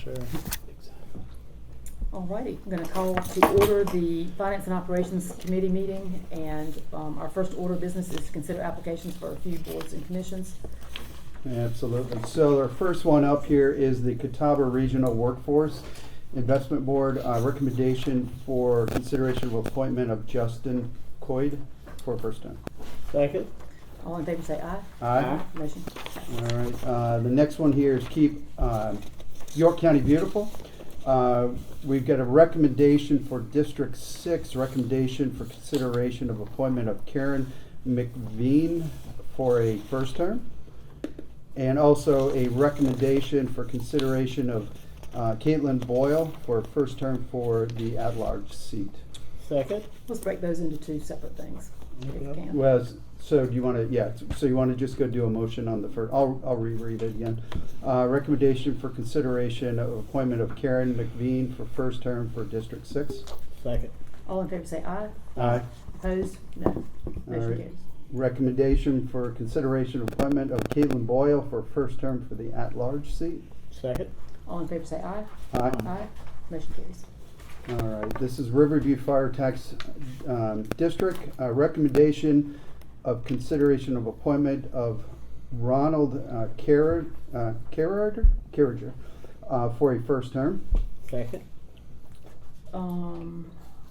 Sure. Alrighty, I'm going to call to order the Finance and Operations Committee meeting, and our first order of business is to consider applications for a few boards and commissions. Absolutely. So our first one up here is the Catawba Regional Workforce Investment Board recommendation for consideration of appointment of Justin Coyd for first time. Second. All in favor say aye. Aye. Motion. All right. The next one here is Keep York County Beautiful. We've got a recommendation for District 6, recommendation for consideration of appointment of Karen McVean for a first term. And also a recommendation for consideration of Caitlin Boyle for a first term for the at-large seat. Second. Let's break those into two separate things, if you can. Well, so do you want to, so you want to just go do a motion on the first, I'll reread it again. Recommendation for consideration of appointment of Karen McVean for first term for District 6. Second. All in favor say aye. Aye. Opposed? No. Motion right. carries. Recommendation for consideration of appointment of Caitlin Boyle for first term for the at-large seat. Second. All in favor say aye. Aye. Aye. Motion carries. All right, this is Riverview Fire Tax District. Recommendation of consideration of appointment of Ronald Carriger for a first term. Second.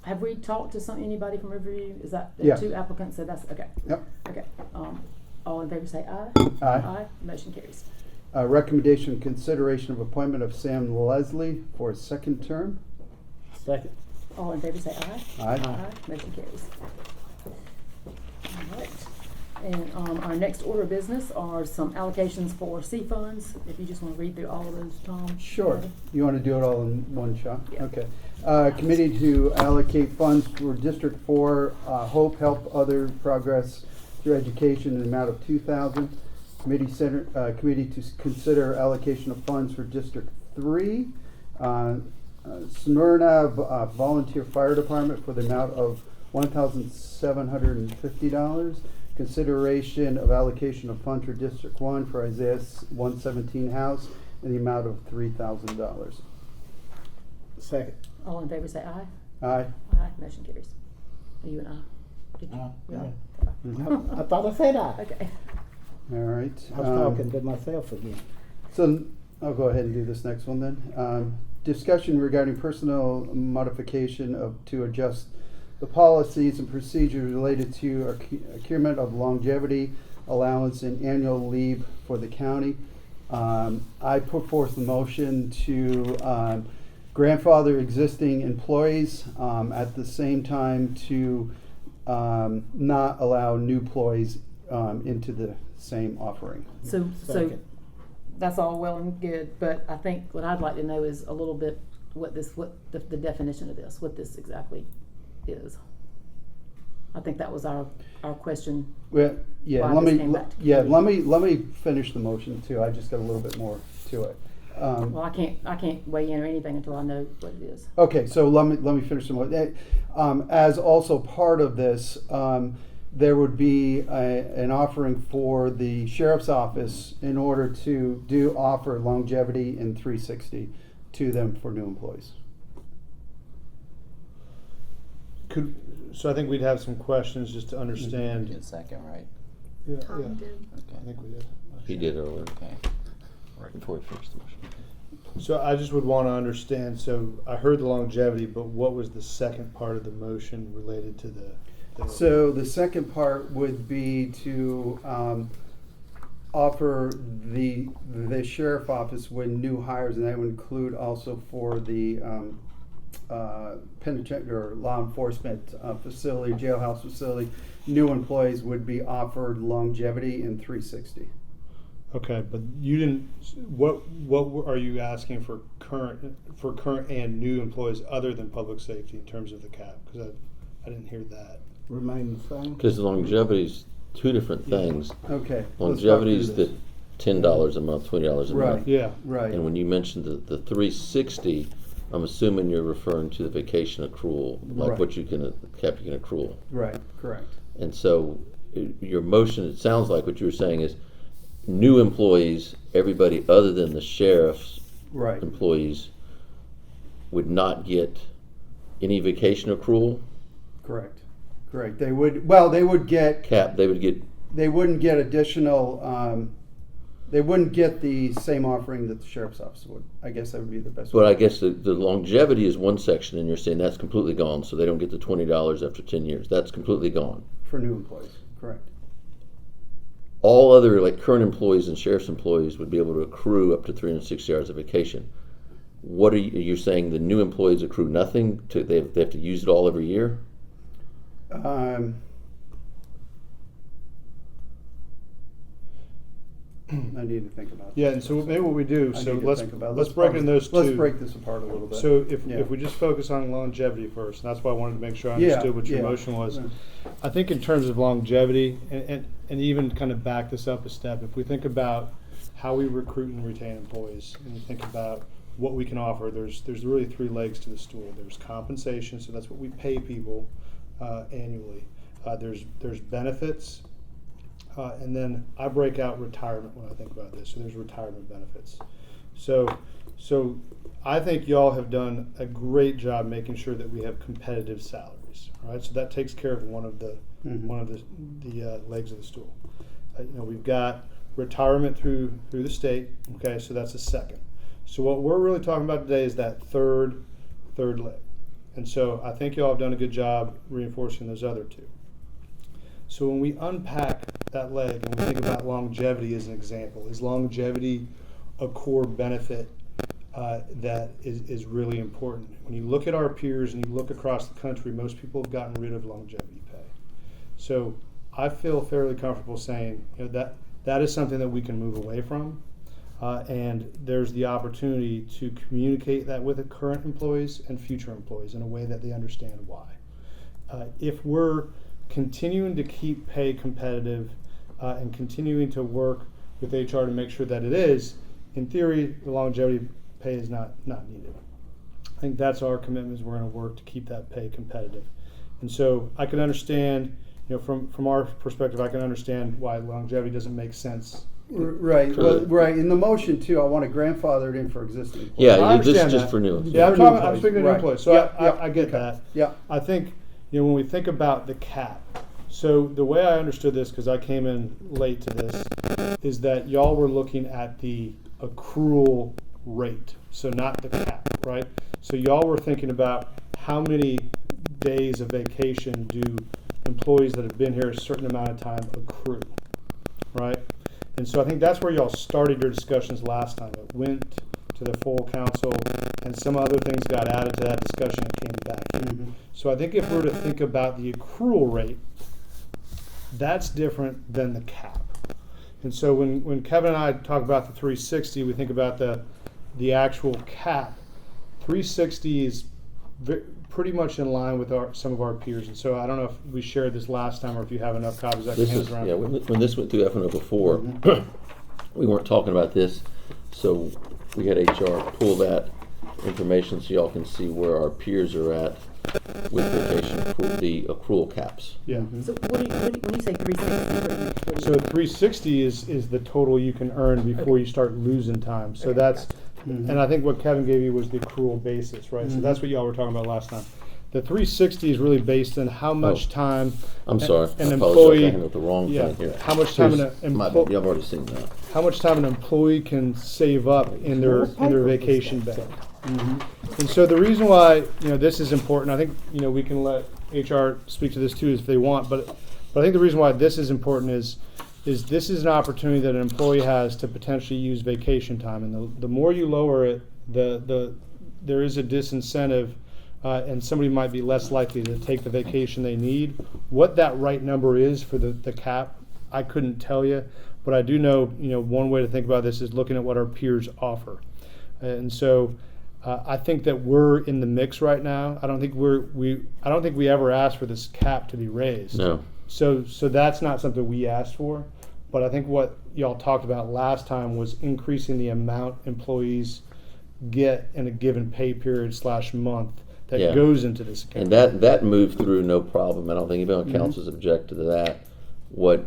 Have we talked to anybody from Riverview? Is that the Yes. two applicants? So that's okay. Yep. Okay. All in favor say aye. Aye. Motion carries. Recommendation consideration of appointment of Sam Leslie for a second term. Second. All in favor say aye. Aye. Motion carries. All right. And our next order of business are some allocations for C funds. If you just want to read through all of those, Tom. Sure. You want to do it all in one shot? Yeah. Okay. Committee to allocate funds for District 4, Hope Help Other Progress Through Education in the amount of $2,000. Committee to consider allocation of funds for District 3, Smyrna Volunteer Fire Department for the amount of $1,750. Consideration of allocation of funds for District 1 for Isaiah 117 House in the amount of $3,000. Second. All in favor say aye. Aye. Aye. Motion carries. Are you and I? Did you? Yeah. Mhm. I thought I said aye. Okay. All right. I was talking to myself again. So I'll go ahead and do this next one then. Discussion regarding personnel modification to adjust the policies and procedures related to accruement of longevity allowance and annual leave for the county. I put forth the motion to grandfather existing employees at the same time to not allow new employees into the same offering. So Second. that's all well and good, but I think what I'd like to know is a little bit what the definition of this, what this exactly is. I think that was our question. Well, yeah, Why let this me, came back to yeah, committee. let me finish the motion too. I just got a little bit more to it. Well, I can't weigh in or anything until I know what it is. Okay, so let me finish the motion. As also part of this, there would be an offering for the sheriff's office in order to offer longevity in 360 to them for new employees. So I think we'd have some questions just to Did understand. second, right? Yeah, Tom yeah. did. I Okay. think we did. He did earlier. Okay. Right before we finished the motion. So I just would want to understand, so I heard the longevity, but what was the second part of the motion related to the So the second part would be to offer the sheriff office when new hires, and that would include also for the penitentiary or law enforcement facility, jailhouse facility, new employees would be offered longevity in 360. Okay, but you didn't. What are you asking for current and new employees other than public safety in terms of the cap? Because I didn't hear that. Remain the same. Because longevity's two different things. Okay. Longevity's the $10 a month, $20 a Right. month. Yeah. Right. And when you mentioned the 360, I'm assuming you're referring to the vacation accrual, like Right. what you can accrual. Right. Correct. And so your motion, it sounds like what you were saying is new employees, everybody other than the sheriff's Right. employees would not get any vacation accrual Correct. Correct. They would get, cap. They would get, they wouldn't get additional, they wouldn't get the same offering that the sheriff's office would. I guess that would be the best but way. I guess the longevity is one section, and you're saying that's completely gone, so they don't get the $20 after 10 years. That's completely gone. For new employees, correct. All other, like current employees and sheriff's employees, would be able to accrue up to 360 hours of vacation. What are you saying? The new employees accrue nothing? They have to use it all every year? I need to think about that. Yeah, and so maybe what we do, I so need to let's think about it. let's break in those Let's two. break this apart a little bit. So if Yeah. we just focus on longevity first, and that's why I wanted to make sure I Yeah, understood what your yeah. motion was. Yeah. I think in terms of longevity, and even kind of back this up a step, if we think about how we recruit and retain employees, and you think about what we can offer, there's really three legs to the stool. There's compensation, so that's what we pay people annually. There's benefits, and then I break out retirement when I think about this. So there's retirement benefits. So I think y'all have done a great job making sure that we have competitive salaries. All right, so that takes care of one of the legs of the stool. We've got retirement through the state. Okay, so that's a second. So what we're really talking about today is that third leg. And so I think y'all have done a good job reinforcing those other two. So when we unpack that leg and we think about longevity as an example, is longevity a core benefit that is really important? When you look at our peers and you look across the country, most people have gotten rid of longevity pay. So I feel fairly comfortable saying that is something that we can move away from. And there's the opportunity to communicate that with the current employees and future employees in a way that they understand why. If we're continuing to keep pay competitive and continuing to work with HR to make sure that it is, in theory, the longevity pay is not needed. I think that's our commitment, is we're going to work to keep that pay competitive. And so I can understand, from our perspective, I can understand why longevity doesn't make sense. Right, well, right. In the motion too, I want to grandfather it in for existing employees. Yeah, I this understand is just that. for new. Yeah, For new I'm employees, speaking to new right. employees, so Yep, I yep, get okay. that. Yeah. I think, when we think about the cap, so the way I understood this, because I came in late to this, is that y'all were looking at the accrual rate, so not the cap, right? So y'all were thinking about how many days of vacation do employees that have been here a certain amount of time accrue, right? And so I think that's where y'all started your discussions last time. It went to the full council, and some other things got added to that discussion and came back here. Mhm. So I think if we're to think about the accrual rate, that's different than the cap. And so when Kevin and I talk about the 360, we think about the actual cap. 360 is pretty much in line with some of our peers. And so I don't know if we shared this last time or if you have enough copies I can This hand is, around. yeah, when this went through F&O before, we weren't talking about this, so we had HR pull that information so y'all can see where our peers are at with vacation accrual, the accrual caps. Yeah. So when you say 360, So 360 is the total you can earn before you start losing time. So Okay, that's, Mhm. and I think what Kevin gave you was the accrual basis, right? So that's what y'all were talking about last time. The 360 is really based on how much time I'm sorry, I an apologize, I employee, handled the wrong yeah, thing here. how much time My bad, y'all have already seen that. how much time an employee can save up in their vacation bank. And so the reason why this is important, I think we can let HR speak to this too if they want, but I think the reason why this is important is this is an opportunity that an employee has to potentially use vacation time, and the more you lower it, there is a disincentive, and somebody might be less likely to take the vacation they need. What that right number is for the cap, I couldn't tell you, but I do know one way to think about this is looking at what our peers offer, and so. I think that we're in the mix right now. I don't think we ever asked for this cap to be raised. No. So that's not something we asked for. But I think what y'all talked about last time was increasing the amount employees get in a given pay period / month that Yeah. goes into this account. And that moved through no problem. I don't think anybody on council's objected to that. What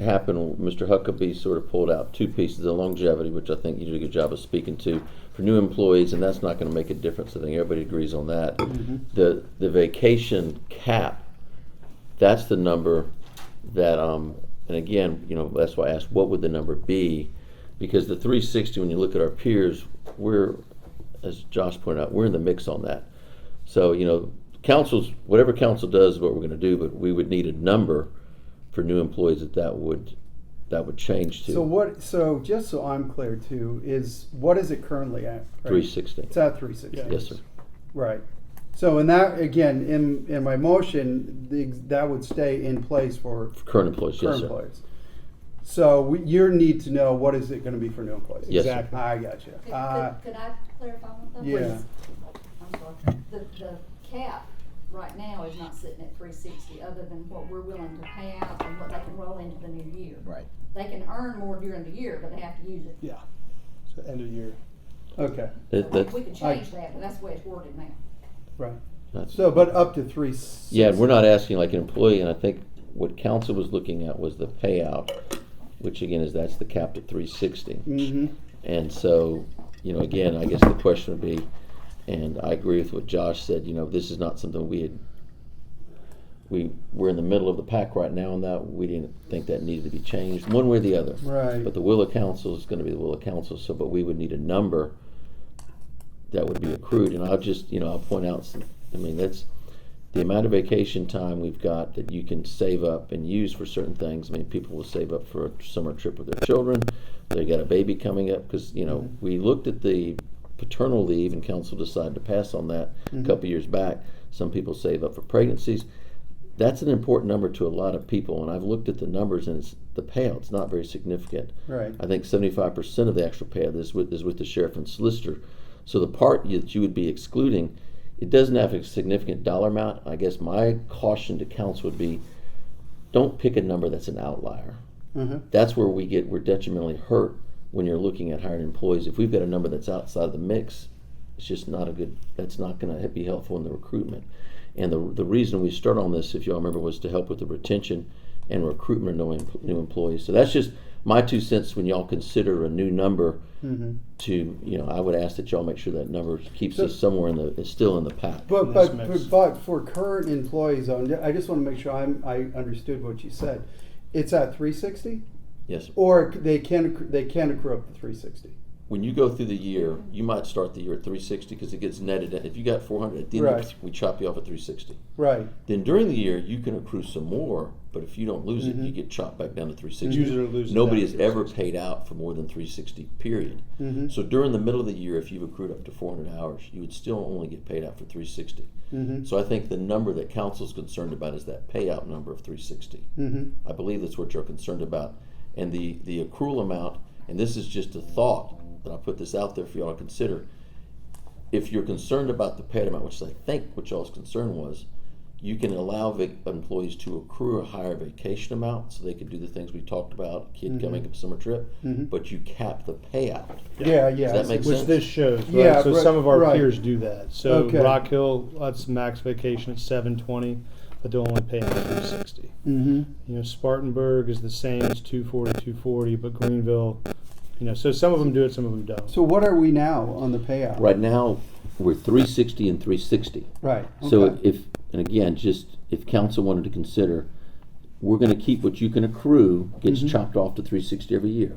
happened, Mr. Huckabee sort of pulled out two pieces, the longevity, which I think you did a good job of speaking to, for new employees, and that's not gonna make a difference. I think everybody agrees on that. The vacation cap, that's the number that, and again, you know, that's why I asked, what would the number be? Because the 360, when you look at our peers, we're, as Josh pointed out, we're in the mix on that. So, you know, whatever council does is what we're gonna do, but we would need a number for new employees that would change to. So just so I'm clear too, what is it currently at? Right? 360. It's at 360. Yeah. Yes, sir. Right. So in that, again, in my motion, that would stay in place for Current employees, yes, current sir. employees. So you need to know what is it going to be for new employees. Yes, sir. Exactly. I got you. Could I clarify one thing? Yeah. I'm sorry. The cap right now is not sitting at 360, other than what we're willing to pay out and what they can roll into the new year. Right. They can earn more during the year, but they have to use it. Yeah. So end of year. Okay. We could change that, but that's the way it's worded now. Right. That's- So, but up to 360. Yeah, and we're not asking like an employee, and I think what council was looking at was the payout, which again that's the cap at 360. Mm-hmm. And so, you know, again, I guess the question would be, and I agree with what Josh said, you know, this is not something we're in the middle of the pack right now, and that we didn't think that needed to be changed one way or the other. Right. But the will of council is going to be the will of council. So, but we would need a number that would be accrued, and I'll just, you know, I'll point out some. I mean, that's the amount of vacation time we've got that you can save up and use for certain things. I mean, people will save up for a summer trip with their children. They got a baby coming up because, you know, we looked at the paternal leave, and council decided to pass on that a couple years back. Some people save up for pregnancies. That's an important number to a lot of people, and I've looked at the numbers, and the payout's not very significant. Right. I think 75% of the actual payout is with the sheriff and solicitor. So the part that you would be excluding, it doesn't have a significant dollar amount. I guess my caution to council would be, don't pick a number that's an outlier. Uh-huh. That's where we're detrimentally hurt when you're looking at hiring employees. If we've got a number that's outside of the mix, it's just not that's not going to be helpful in the recruitment. And the reason we start on this, if y'all remember, was to help with the retention and recruitment of new employees. So that's just my 2 cents when y'all consider a new number. To, you know, I would ask that y'all make sure that number keeps us somewhere is still in the pack. But This mix. for current employees, I just want to make sure I understood what you said. It's at 360, Yes, sir. or they can accrue up to 360. When you go through the year, you might start the year at 360 because it gets netted. If you got 400 at the end, Right. we chop you off at 360. Right. Then during the year, you can accrue some more, but if you don't lose it, you get chopped back down to 360. Use it or lose it Nobody down has to ever 360. paid out for more than 360, period. So during the middle of the year, if you've accrued up to 400 hours, you would still only get paid out for 360. So I think the number that council's concerned about is that payout number of 360. I believe that's what you're concerned about. And the accrual amount, and this is just a thought, that I'll put this out there for y'all to consider. If you're concerned about the paid amount, which I think what y'all's concern was, you can allow employees to accrue a higher vacation amount so they can do the things we talked about, kid coming up summer trip, but you cap the payout. Yeah. Does that make Which sense? this shows, right? Yeah, So right, some of our right. peers do that. So Okay. Rock Hill, that's max vacation at 720, but they'll only pay them 360. Mm-hmm. You know, Spartanburg is the same as 240, but Greenville, you know, so some of them do it, some of them don't. So what are we now on the payout? Right now, we're 360 and 360. Right. So okay. and again, just if council wanted to consider, we're going to keep what you can accrue gets chopped off to 360 every year.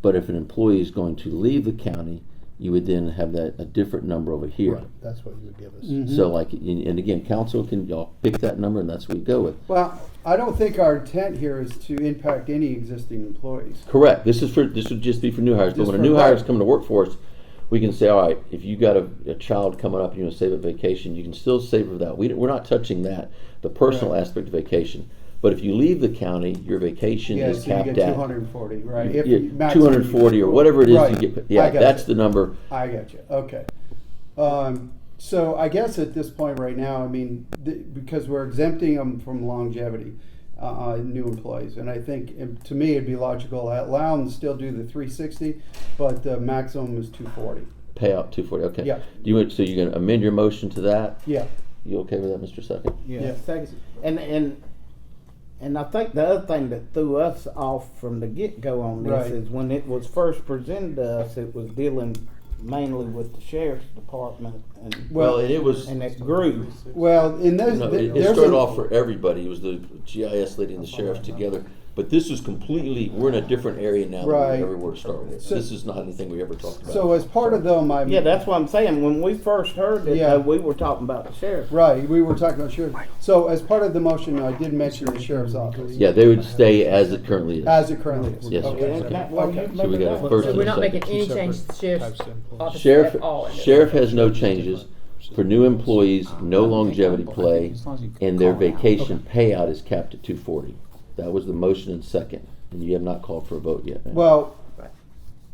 But if an employee is going to leave the county, you would then have a different number over here. Right, that's what you would give us. So like, and again, council can y'all pick that number, and that's what we go with. Well, I don't think our intent here is to impact any existing employees. Correct. This would just be for new hires. But Just when a for- new hire is right. coming to work for us, we can say, all right, if you got a child coming up and you want to save a vacation, you can still save for that. We're not touching that, the personal Right. aspect of vacation. But if you leave the county, your vacation Yeah, is so you capped get at 240, right? yeah, maximum 240 or you- whatever it is right. you get. I Yeah, got that's you. the number. I got you. Okay. So I guess at this point right now, I mean, because we're exempting them from longevity, new employees, and I think to me it'd be logical allow them to still do the 360, but the maximum is 240. Payout 240. Okay. Yeah. So you're going to amend your motion to that? Yeah. You okay with that, Mr. Second? Yeah. Yeah. Second. And And I think the other thing that threw us off from the get-go on this Right. is when it was first presented to us, it was dealing mainly with the sheriff's department Well, and it was, and it grew. Well, in those, no, it there's started a- off for everybody. It was the GIS lady and the sheriff together. But this is completely, we're in a different area now than Right. we ever were to start with. So- This is not anything we ever talked about. So as part of though my Yeah, that's what I'm saying. When we first heard it, Yeah. though, we were talking about the sheriff. right, we were talking about sheriff. So as part of the motion, I did mention the sheriff's office Yeah, they would stay as it currently is. as it currently is. Yes, sir. Okay. Well, you Okay. So we got a remember first So and we're a not second. making any Two changes to separate sheriff's types of employees. office Sheriff, at all. in this. sheriff has no changes. For new employees, no longevity play, and their vacation payout is capped at 240. That was the motion and second, and you have not called for a vote yet. ma'am. Well,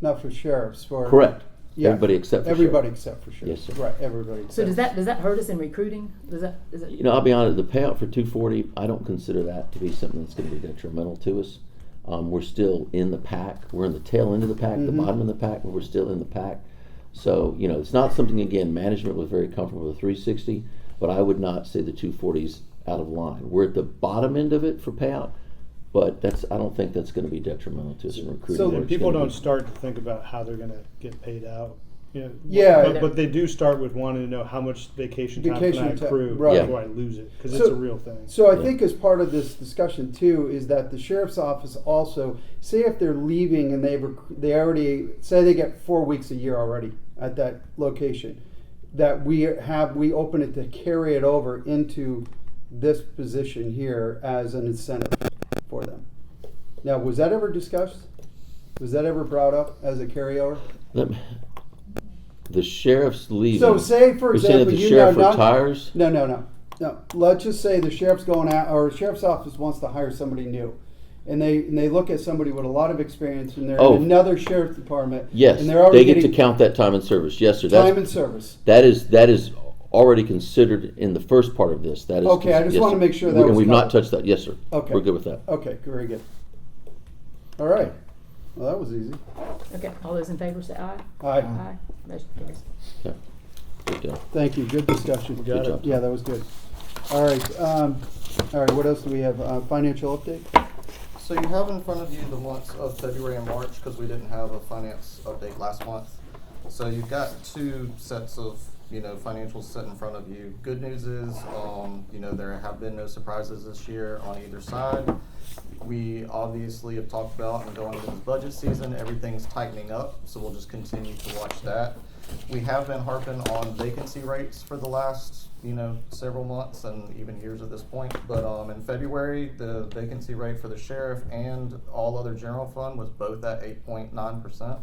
not for sheriffs, for. Correct. Yeah. Everybody except for Everybody sheriff. except for sheriff. Yes, sir. Right, everybody except. So does that hurt us in recruiting? Is that? You know, I'll be honest, the payout for 240, I don't consider that to be something that's gonna be detrimental to us. We're still in the pack. We're in the tail end of the pack, the bottom of the pack, but we're still in the pack. So, you know, it's not something, again, management was very comfortable with 360, but I would not say the 240's out of line. We're at the bottom end of it for payout, but I don't think that's gonna be detrimental to us in recruiting. So And It's people gonna don't be- start to think about how they're gonna get paid out. You know, Yeah. but they do start with wanting to know how much vacation time Vacation can I time, accrue right. before I lose it, because So- it's a real thing. So I Yeah. think as part of this discussion too, is that the sheriff's office also, say if they're leaving and they already, say they get 4 weeks a year already at that location, that we open it to carry it over into this position here as an incentive for them. Now, was that ever discussed? Was that ever brought up as a carryover? The sheriff's leaving. So say, for You're saying example, if the you sheriff know, not, retires? No. Let's just say the sheriff's going out, or sheriff's office wants to hire somebody new, and they look at somebody with a lot of experience, and they're Oh. in another sheriff's department. Yes, and they're already they get to getting count that time in service. Yes, sir. time and service. That is already considered in the first part of this. That is Okay, I just yes, wanna sir. make sure that And was we've not covered. touched that. Yes, sir. Okay. We're good with that. Okay, very good. All right. Well, that was easy. Okay, all those in favor say aye. Aye. Aye. Motion carries. Yeah. Good deal. Thank you. Good discussion. Got Good it. job. Yeah, that was good. All right. What else do we have? Financial update. So you have in front of you the months of February and March, because we didn't have a finance update last month. So you've got two sets of, financials set in front of you. Good news is, there have been no surprises this year on either side. We obviously have talked about, and going into this budget season, everything's tightening up, so we'll just continue to watch that. We have been harping on vacancy rates for the last, several months and even years at this point. But in February, the vacancy rate for the sheriff and all other general fund was both at 8.9%.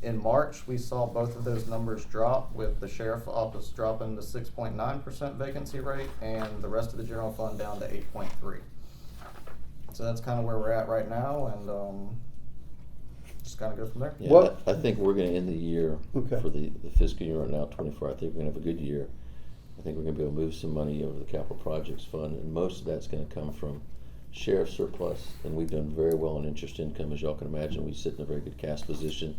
In March, we saw both of those numbers drop, with the sheriff office dropping to 6.9% vacancy rate and the rest of the general fund down to 8.3%. So that's kind of where we're at right now, and just kind of go from there. Yeah, What- I think we're going to end the year Okay. for the fiscal year right now, 24. I think we're going to have a good year. I think we're going to be able to move some money over to the capital projects fund, and most of that's going to come from sheriff surplus. And we've done very well on interest income, as y'all can imagine. We sit in a very good cash position,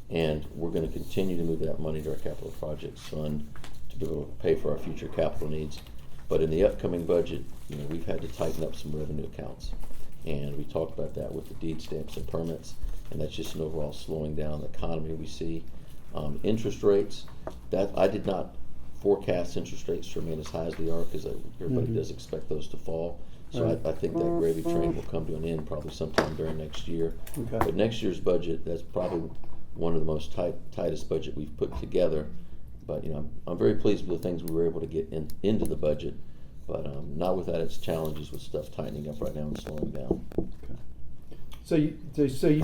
and we're going to continue to move that money to our capital projects fund to be able to pay for our future capital needs. But in the upcoming budget, we've had to tighten up some revenue accounts, and we talked about that with the deed stamps and permits. And that's just an overall slowing down the economy we see. Interest rates, that I did not forecast interest rates to remain as high as they are, because everybody does expect those to fall. So Right. I think that gravy train will come to an end probably sometime during next year. Okay. But next year's budget, that's probably one of the most tightest budget we've put together. But I'm very pleased with the things we were able to get into the budget. But not without its challenges with stuff tightening up right now and slowing down. So you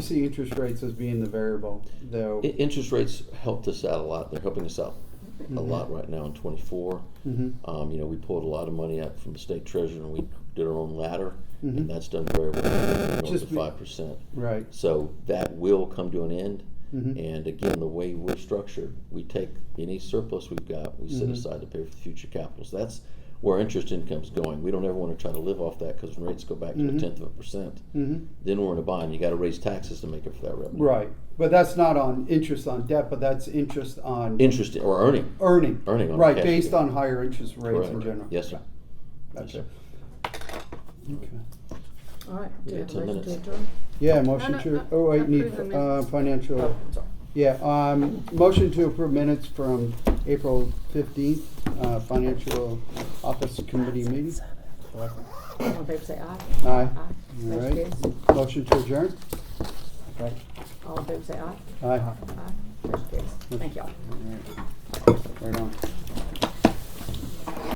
see interest rates as being the variable, though. Interest rates helped us out a lot. They're helping us out a lot right now in 24. Mhm. We pulled a lot of money out from the state treasurer, and we did our own ladder, Mhm. and that's done very well, north Just of be- 5%. Right. So that will come to an end. Mhm. And again, the way we're structured, we take any surplus we've got, we set Mhm. aside to pay for future capital. So that's where interest income's going. We don't ever want to try to live off that, because when rates go back to Mhm. 0.1%, Mhm. then we're in a bind. You got to raise taxes to make up for that revenue. Right. But that's not on interest on debt, but that's interest on Interest or earning. earning. Earning on Right, cash based flow. on higher interest rates in Correct. general. Yes, sir. Gotcha. Yes, sir. Okay. All right, do you Yeah, have a 10 motion to minutes. adjourn? Yeah, motion No, to, no, oh wait, need, approve the minutes. financial. Oh, sorry. Yeah, motion to approve minutes from April 15th, financial office committee meeting. All in favor say aye. Aye. Aye. All Motion right. carries. Motion to adjourn? All in favor say aye. Aye. Aye. Motion carries. Thank y'all. All right. Right on.